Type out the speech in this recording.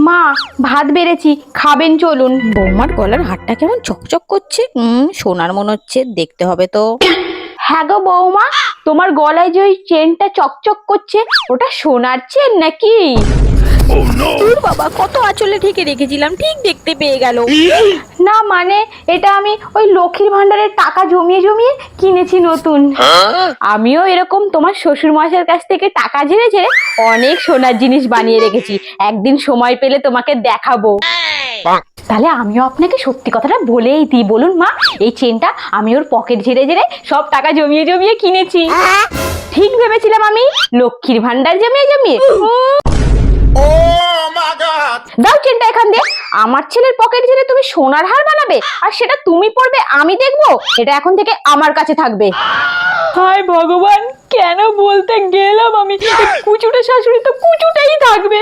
মা ভাত বেড়েছি, খাবেন চলুন। বৌমার গলার হারটা কেমন চকচক করছে, সোনার মনে হচ্ছে, দেখতে হবে তো। হ্যাঁ গো বৌমা, তোমার গলায় যে ওই চেনটা চকচক করছে, ওটা সোনার চেন নাকি? তোর বাবা, কত আঁচলে ঢেকে রেখেছিলাম, ঠিক দেখতে পেয়ে গেল। না মানে এটা আমি ওই লক্ষ্মীর ভান্ডারের টাকা জমিয়ে জমিয়ে কিনেছি নতুন। আমিও এরকম তোমার শ্বশুর মশাইয়ের কাছ থেকে টাকা ঝেড়ে ঝেড়ে অনেক সোনার জিনিস বানিয়ে রেখেছি, একদিন সময় পেলে তোমাকে দেখাবো। তাহলে আমিও আপনাকে সত্যি কথাটা বলেই দিই, বলুন মা, এই চেনটা আমি ওর পকেট ঝেড়ে ঝেড়ে সব টাকা জমিয়ে জমিয়ে কিনেছি। ঠিক ভেবেছিলাম আমি লক্ষ্মীর ভান্ডার জমিয়ে জমিয়ে। দাও চেনটা এখান দিয়ে। আমার ছেলের পকেট ঝেড়ে তুমি সোনার হার বানাবে, আর সেটা তুমি পরবে, আমি দেখবো? এটা এখন থেকে আমার কাছে থাকবে। হায় ভগবান, কেন বলতে গেলাম আমি? কুচুটা শাশুড়ি তো কুচুটাই থাকবে।